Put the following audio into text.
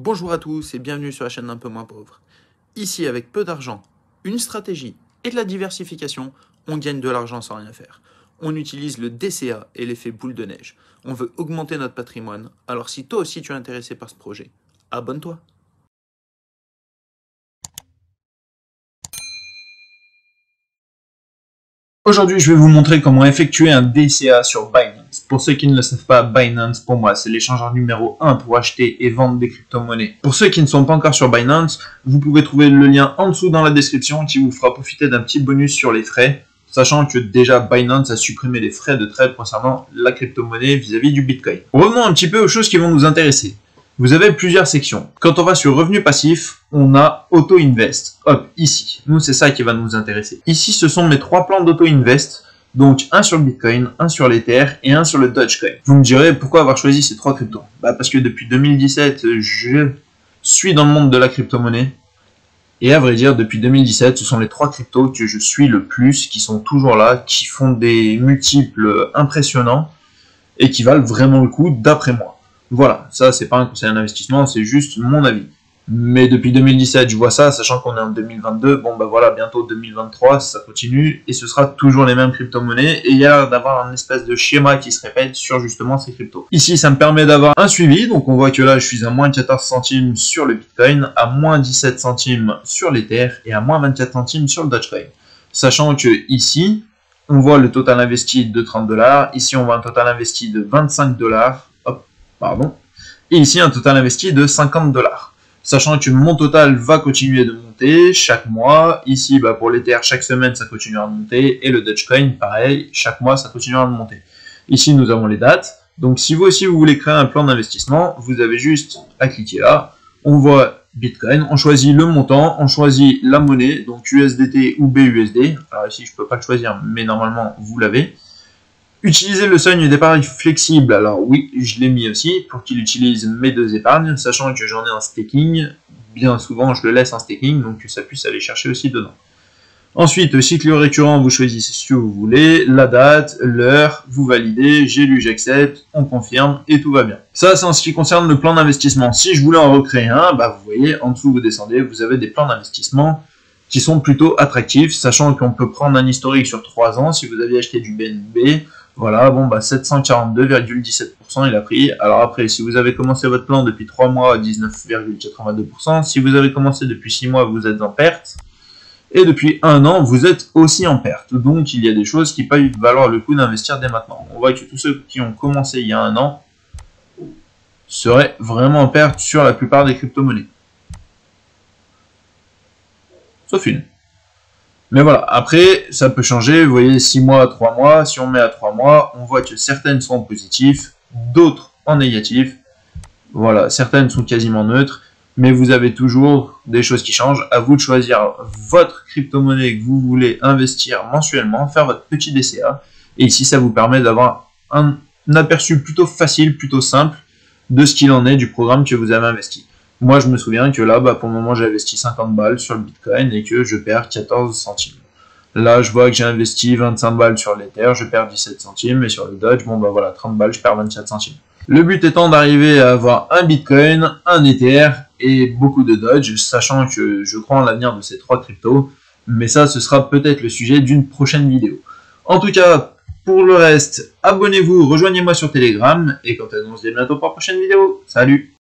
Bonjour à tous et bienvenue sur la chaîne d'un peu moins pauvre. Ici, avec peu d'argent, une stratégie et de la diversification, on gagne de l'argent sans rien faire. On utilise le DCA et l'effet boule de neige. On veut augmenter notre patrimoine, alors si toi aussi tu es intéressé par ce projet, abonne-toi. Aujourd'hui, je vais vous montrer comment effectuer un DCA sur Binance. Pour ceux qui ne le savent pas, Binance, pour moi, c'est l'échangeur numéro 1 pour acheter et vendre des crypto-monnaies. Pour ceux qui ne sont pas encore sur Binance, vous pouvez trouver le lien en dessous dans la description qui vous fera profiter d'un petit bonus sur les frais, sachant que déjà Binance a supprimé les frais de trade concernant la crypto-monnaie vis-à-vis du Bitcoin. Revenons un petit peu aux choses qui vont nous intéresser. Vous avez plusieurs sections. Quand on va sur Revenu passif, on a Auto Invest. Hop, ici. Nous, c'est ça qui va nous intéresser. Ici, ce sont mes 3 plans d'Auto Invest. Donc, un sur le Bitcoin, un sur l'Ether et un sur le Dogecoin. Vous me direz, pourquoi avoir choisi ces 3 cryptos? Parce que depuis 2017, je suis dans le monde de la crypto-monnaie. Et à vrai dire, depuis 2017, ce sont les 3 cryptos que je suis le plus, qui sont toujours là, qui font des multiples impressionnants et qui valent vraiment le coup d'après moi. Voilà, ça c'est pas un conseil d'investissement, c'est juste mon avis. Mais depuis 2017, je vois ça, sachant qu'on est en 2022, bon bah voilà, bientôt 2023, ça continue, et ce sera toujours les mêmes crypto-monnaies, et il y a l'air d'avoir un espèce de schéma qui se répète sur justement ces cryptos. Ici, ça me permet d'avoir un suivi, donc on voit que là, je suis à moins 14 centimes sur le Bitcoin, à moins 17 centimes sur l'Ether, et à moins 24 centimes sur le Dogecoin. Sachant que ici, on voit le total investi de 30 $, ici on voit un total investi de 25 $, et ici un total investi de 50 $. Sachant que mon total va continuer de monter chaque mois. Ici, pour l'Ether, chaque semaine, ça continuera de monter. Et le Dogecoin, pareil, chaque mois, ça continuera de monter. Ici, nous avons les dates. Donc, si vous aussi, vous voulez créer un plan d'investissement, vous avez juste à cliquer là. On voit Bitcoin, on choisit le montant, on choisit la monnaie, donc USDT ou BUSD. Alors ici, je ne peux pas le choisir, mais normalement, vous l'avez. Utiliser le seuil d'épargne flexible, alors oui, je l'ai mis aussi pour qu'il utilise mes 2 épargnes, sachant que j'en ai en staking, bien souvent je le laisse en staking, donc que ça puisse aller chercher aussi dedans. Ensuite, cycle récurrent, vous choisissez ce que vous voulez, la date, l'heure, vous validez, j'ai lu, j'accepte, on confirme et tout va bien. Ça, c'est en ce qui concerne le plan d'investissement. Si je voulais en recréer un, vous voyez, en dessous vous descendez, vous avez des plans d'investissement qui sont plutôt attractifs, sachant qu'on peut prendre un historique sur 3 ans si vous aviez acheté du BNB. Voilà, 742,17% il a pris. Alors après, si vous avez commencé votre plan depuis 3 mois, 19,82%. Si vous avez commencé depuis 6 mois, vous êtes en perte. Et depuis 1 an, vous êtes aussi en perte. Donc, il y a des choses qui peuvent valoir le coup d'investir dès maintenant. On voit que tous ceux qui ont commencé il y a 1 an seraient vraiment en perte sur la plupart des crypto-monnaies. Sauf une. Mais voilà, après, ça peut changer, vous voyez, 6 mois, 3 mois, si on met à 3 mois, on voit que certaines sont en positif, d'autres en négatif, voilà, certaines sont quasiment neutres, mais vous avez toujours des choses qui changent, à vous de choisir votre crypto-monnaie que vous voulez investir mensuellement, faire votre petit DCA, et ici, ça vous permet d'avoir un aperçu plutôt facile, plutôt simple, de ce qu'il en est du programme que vous avez investi. Moi, je me souviens que là, pour le moment, j'ai investi 50 balles sur le Bitcoin et que je perds 14 centimes. Là, je vois que j'ai investi 25 balles sur l'Ether, je perds 17 centimes. Et sur le Doge, 30 balles, je perds 24 centimes. Le but étant d'arriver à avoir un Bitcoin, un Ether et beaucoup de Doge, sachant que je crois en l'avenir de ces 3 cryptos. Mais ça, ce sera peut-être le sujet d'une prochaine vidéo. En tout cas, pour le reste, abonnez-vous, rejoignez-moi sur Telegram. Et quant à nous, on se dit à bientôt pour la prochaine vidéo. Salut!